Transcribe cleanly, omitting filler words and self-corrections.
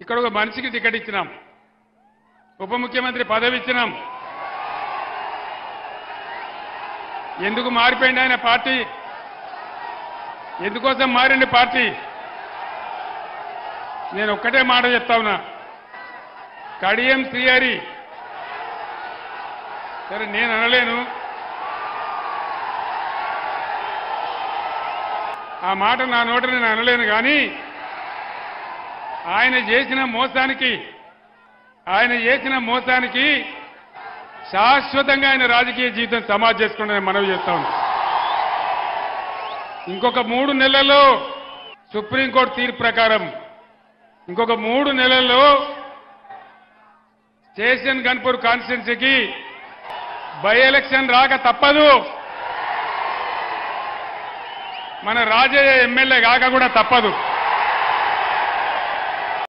ఇక్కడ ఒక మనిషికి టికెట్ ఇచ్చినాం, ఉప ముఖ్యమంత్రి పదవి ఇచ్చినాం. ఎందుకు మారిపోయింది ఆయన పార్టీ? ఎందుకోసం మారింది పార్టీ? నేను ఒక్కటే మాట చెప్తా ఉన్నా, కడియం శ్రీహరి సరే నేను అనలేను, ఆ మాట నా నోట నేను అనలేను, కానీ ఆయన చేసిన మోసానికి శాశ్వతంగా ఆయన రాజకీయ జీవితం సమాధి చేసుకుంటే మనవి చేస్తా ఉన్నాను. ఇంకొక 3 నెలల్లో సుప్రీంకోర్టు తీర్పు ప్రకారం ఇంకొక 3 నెలల్లో స్టేషన్ గన్పూర్ కాన్స్టిట్యున్సీకి బై ఎలక్షన్ రాక తప్పదు. మన రాజయ్య ఎమ్మెల్యే కాక కూడా తప్పదు.